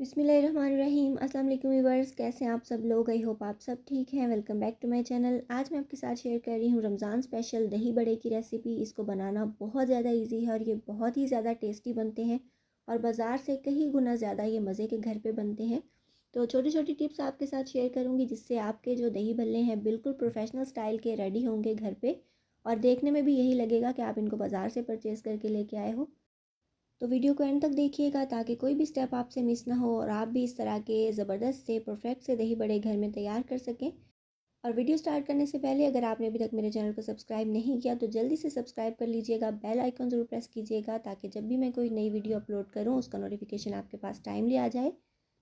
बिस्मिल्लाहिर्रहमानिर्रहीम। अस्सलाम वालेकुम व्यूअर्स, कैसे हैं आप सब लोग। आई होप आप सब ठीक हैं। Welcome back to my channel. आज मैं आपके साथ शेयर कर रही हूँ रमज़ान स्पेशल दही बड़े की रेसिपी। इसको बनाना बहुत ज़्यादा इजी है और ये बहुत ही ज़्यादा टेस्टी बनते हैं और बाज़ार से कई गुना ज़्यादा ये मज़े के घर पे बनते हैं। तो छोटी छोटी टिप्स आपके साथ शेयर करूँगी जिससे आपके जो दही भल्ले हैं बिल्कुल प्रोफेशनल स्टाइल के रेडी होंगे घर पर, और देखने में भी यही लगेगा कि आप इनको बाज़ार से परचेज़ करके लेके आए हो। तो वीडियो को एंड तक देखिएगा ताकि कोई भी स्टेप आपसे मिस ना हो और आप भी इस तरह के ज़बरदस्त से परफेक्ट से दही बड़े घर में तैयार कर सकें। और वीडियो स्टार्ट करने से पहले अगर आपने अभी तक मेरे चैनल को सब्सक्राइब नहीं किया तो जल्दी से सब्सक्राइब कर लीजिएगा, बेल आइकन ज़रूर प्रेस कीजिएगा ताकि जब भी मैं कोई नई वीडियो अपलोड करूँ उसका नोटिफिकेशन आपके पास टाइमली आ जाए।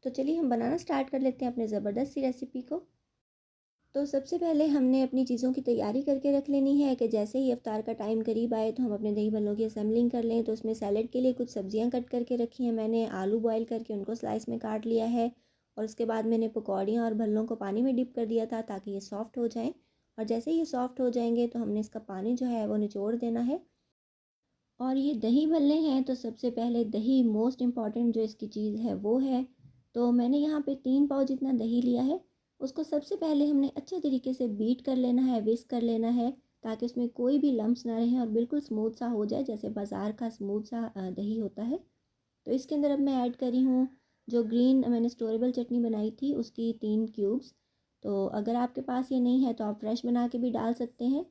तो चलिए हम बनाना स्टार्ट कर लेते हैं अपने ज़बरदस्त सी रेसिपी को। तो सबसे पहले हमने अपनी चीज़ों की तैयारी करके रख लेनी है कि जैसे ही इफ्तार का टाइम करीब आए तो हम अपने दही भल्लों की असेंबलिंग कर लें। तो उसमें सैलेड के लिए कुछ सब्जियां कट करके रखी हैं मैंने। आलू बॉईल करके उनको स्लाइस में काट लिया है और उसके बाद मैंने पकौड़ियाँ और भल्लों को पानी में डिप कर दिया था ताकि ये सॉफ़्ट हो जाएँ। और जैसे ही ये सॉफ़्ट हो जाएंगे तो हमने इसका पानी जो है वो निचोड़ देना है। और ये दही भल्ले हैं तो सबसे पहले दही मोस्ट इम्पॉर्टेंट जो इसकी चीज़ है वो है। तो मैंने यहाँ पे 3 पाव जितना दही लिया है। उसको सबसे पहले हमने अच्छे तरीके से बीट कर लेना है, विस्क कर लेना है ताकि उसमें कोई भी लम्स ना रहें और बिल्कुल स्मूथ सा हो जाए जैसे बाज़ार का स्मूथ सा दही होता है। तो इसके अंदर अब मैं ऐड करी हूँ जो ग्रीन मैंने स्टोरेबल चटनी बनाई थी उसकी 3 क्यूब्स। तो अगर आपके पास ये नहीं है तो आप फ्रेश बना के भी डाल सकते हैं।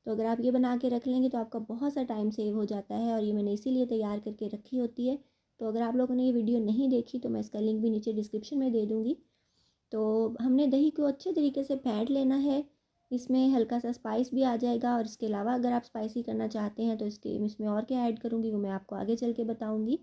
तो अगर आप ये बना के रख लेंगे तो आपका बहुत सा टाइम सेव हो जाता है और ये मैंने इसीलिए तैयार करके रखी होती है। तो अगर आप लोगों ने ये वीडियो नहीं देखी तो मैं इसका लिंक भी नीचे डिस्क्रिप्शन में दे दूँगी। तो हमने दही को अच्छे तरीके से फेंट लेना है। इसमें हल्का सा स्पाइस भी आ जाएगा और इसके अलावा अगर आप स्पाइसी करना चाहते हैं तो इसमें और क्या ऐड करूँगी वो मैं आपको आगे चल के बताऊँगी।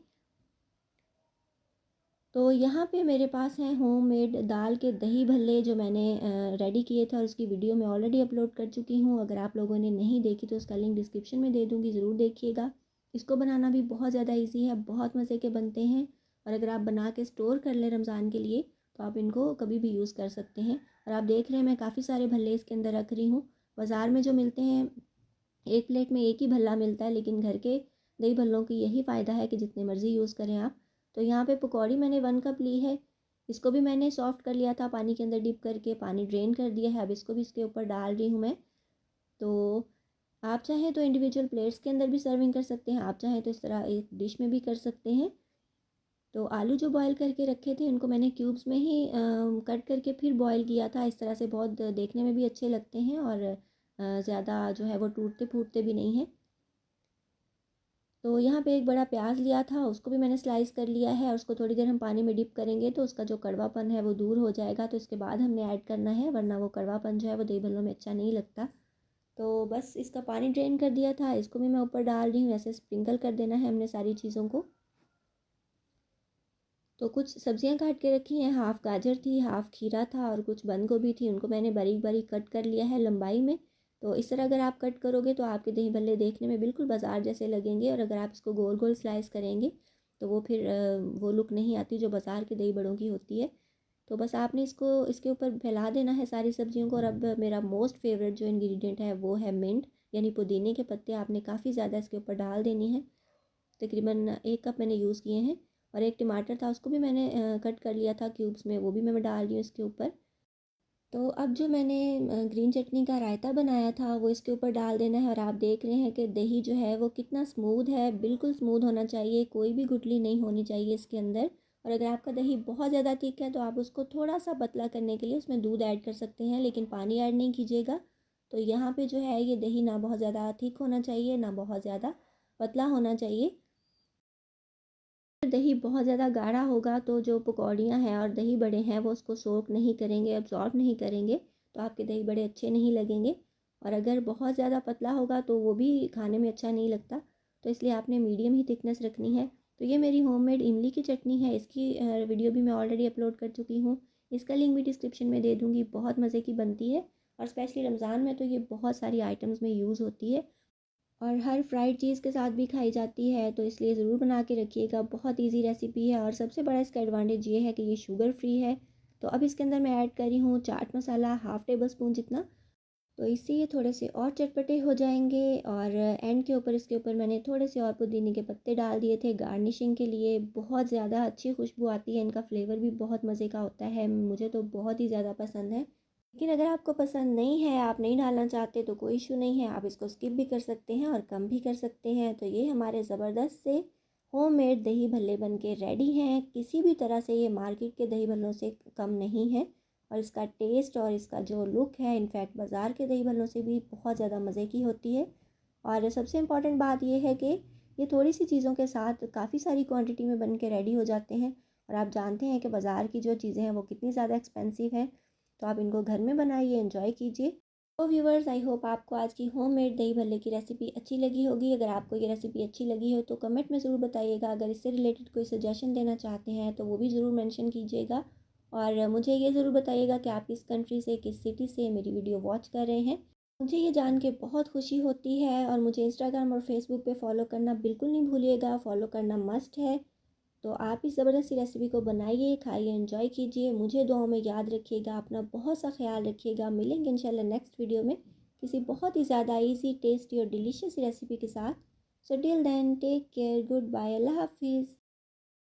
तो यहाँ पे मेरे पास हैं होममेड दाल के दही भल्ले जो मैंने रेडी किए थे और उसकी वीडियो मैं ऑलरेडी अपलोड कर चुकी हूँ। अगर आप लोगों ने नहीं देखी तो उसका लिंक डिस्क्रिप्शन में दे दूँगी, ज़रूर देखिएगा। इसको बनाना भी बहुत ज़्यादा इजी है, बहुत मज़े के बनते हैं। और अगर आप बना के स्टोर कर लें रमज़ान के लिए तो आप इनको कभी भी यूज़ कर सकते हैं। और आप देख रहे हैं मैं काफ़ी सारे भल्ले इसके अंदर रख रही हूँ। बाज़ार में जो मिलते हैं एक प्लेट में एक ही भल्ला मिलता है, लेकिन घर के दही भल्लों की यही फ़ायदा है कि जितने मर्ज़ी यूज़ करें आप। तो यहाँ पे पकौड़ी मैंने 1 कप ली है। इसको भी मैंने सॉफ़्ट कर लिया था पानी के अंदर डिप करके, पानी ड्रेन कर दिया है। अब इसको भी इसके ऊपर डाल रही हूँ मैं। तो आप चाहें तो इंडिविजुअल प्लेट्स के अंदर भी सर्विंग कर सकते हैं, आप चाहें तो इस तरह एक डिश में भी कर सकते हैं। तो आलू जो बॉयल करके रखे थे उनको मैंने क्यूब्स में ही कट करके फिर बॉयल किया था। इस तरह से बहुत देखने में भी अच्छे लगते हैं और ज़्यादा जो है वो टूटते फूटते भी नहीं हैं। तो यहाँ पे एक बड़ा प्याज लिया था, उसको भी मैंने स्लाइस कर लिया है और उसको थोड़ी देर हम पानी में डिप करेंगे तो उसका जो कड़वापन है वो दूर हो जाएगा। तो इसके बाद हमने ऐड करना है, वरना वो कड़वापन जो है वो दही भल्लों में अच्छा नहीं लगता। तो बस इसका पानी ड्रेन कर दिया था, इसको भी मैं ऊपर डाल रही हूँ। ऐसे स्प्रिंकल कर देना है हमने सारी चीज़ों को। तो कुछ सब्जियां काट के रखी हैं, हाफ़ गाजर थी, हाफ़ खीरा था और कुछ बंद गोभी थी। उनको मैंने बारीक बारीक कट कर लिया है लंबाई में। तो इस तरह अगर आप कट करोगे तो आपके दही भल्ले देखने में बिल्कुल बाज़ार जैसे लगेंगे, और अगर आप इसको गोल गोल स्लाइस करेंगे तो वो फिर वो लुक नहीं आती जो बाज़ार के दही बड़ों की होती है। तो बस आपने इसको इसके ऊपर फैला देना है सारी सब्जियों को। और अब मेरा मोस्ट फेवरेट जो इंग्रेडिएंट है वो है मिंट, यानी पुदीने के पत्ते। आपने काफ़ी ज़्यादा इसके ऊपर डाल देनी है, तकरीबन 1 कप मैंने यूज़ किए हैं। और एक टमाटर था उसको भी मैंने कट कर लिया था क्यूब्स में, वो भी मैं डाल रही हूँ इसके ऊपर। तो अब जो मैंने ग्रीन चटनी का रायता बनाया था वो इसके ऊपर डाल देना है। और आप देख रहे हैं कि दही जो है वो कितना स्मूथ है, बिल्कुल स्मूथ होना चाहिए, कोई भी गुठली नहीं होनी चाहिए इसके अंदर। और अगर आपका दही बहुत ज़्यादा थिक है तो आप उसको थोड़ा सा पतला करने के लिए उसमें दूध ऐड कर सकते हैं, लेकिन पानी ऐड नहीं कीजिएगा। तो यहाँ पे जो है ये दही ना बहुत ज़्यादा थिक होना चाहिए ना बहुत ज़्यादा पतला होना चाहिए। दही बहुत ज़्यादा गाढ़ा होगा तो जो पकौड़ियाँ हैं और दही बड़े हैं वो उसको सोक नहीं करेंगे, अब्ज़ॉर्ब नहीं करेंगे, तो आपके दही बड़े अच्छे नहीं लगेंगे। और अगर बहुत ज़्यादा पतला होगा तो वो भी खाने में अच्छा नहीं लगता। तो इसलिए आपने मीडियम ही थिकनेस रखनी है। तो ये मेरी होममेड इमली की चटनी है, इसकी वीडियो भी मैं ऑलरेडी अपलोड कर चुकी हूँ। इसका लिंक भी डिस्क्रिप्शन में दे दूँगी। बहुत मज़े की बनती है और स्पेशली रमज़ान में तो ये बहुत सारी आइटम्स में यूज़ होती है और हर फ्राइड चीज़ के साथ भी खाई जाती है। तो इसलिए ज़रूर बना के रखिएगा, बहुत इजी रेसिपी है। और सबसे बड़ा इसका एडवांटेज ये है कि ये शुगर फ्री है। तो अब इसके अंदर मैं ऐड कर रही हूँ chaat masala, half table spoon जितना। तो इससे ये थोड़े से और चटपटे हो जाएंगे। और एंड के ऊपर इसके ऊपर मैंने थोड़े से और पुदीने के पत्ते डाल दिए थे गार्निशिंग के लिए। बहुत ज़्यादा अच्छी खुशबू आती है, इनका फ्लेवर भी बहुत मज़े का होता है, मुझे तो बहुत ही ज़्यादा पसंद है। लेकिन अगर आपको पसंद नहीं है, आप नहीं डालना चाहते, तो कोई इशू नहीं है, आप इसको स्किप भी कर सकते हैं और कम भी कर सकते हैं। तो ये हमारे ज़बरदस्त से होममेड दही भल्ले बन के रेडी हैं। किसी भी तरह से ये मार्केट के दही भल्लों से कम नहीं है, और इसका टेस्ट और इसका जो लुक है, इनफैक्ट बाज़ार के दही भल्लों से भी बहुत ज़्यादा मज़े की होती है। और सबसे इम्पॉर्टेंट बात यह है कि ये थोड़ी सी चीज़ों के साथ काफ़ी सारी क्वांटिटी में बन के रेडी हो जाते हैं। और आप जानते हैं कि बाज़ार की जो चीज़ें हैं वो कितनी ज़्यादा एक्सपेंसिव हैं, तो आप इनको घर में बनाइए, एंजॉय कीजिए। तो व्यूवर्स, आई होप आपको आज की होममेड दही भल्ले की रेसिपी अच्छी लगी होगी। अगर आपको ये रेसिपी अच्छी लगी हो तो कमेंट में ज़रूर बताइएगा। अगर इससे रिलेटेड कोई सजेशन देना चाहते हैं तो वो भी ज़रूर मेंशन कीजिएगा। और मुझे ये ज़रूर बताइएगा कि आप किस कंट्री से, किस सिटी से मेरी वीडियो वॉच कर रहे हैं। मुझे ये जान के बहुत खुशी होती है। और मुझे इंस्टाग्राम और फेसबुक पे फॉलो करना बिल्कुल नहीं भूलिएगा, फॉलो करना मस्ट है। तो आप इस ज़बरदस्ती रेसिपी को बनाइए, खाइए, एंजॉय कीजिए। मुझे दुआओं में याद रखिएगा, अपना बहुत सा ख्याल रखिएगा। मिलेंगे इंशाल्लाह नेक्स्ट वीडियो में किसी बहुत ही ज़्यादा इजी, टेस्टी और डिलीशियस रेसिपी के साथ। So till then, take care, good bye, अल्लाह हाफिज़।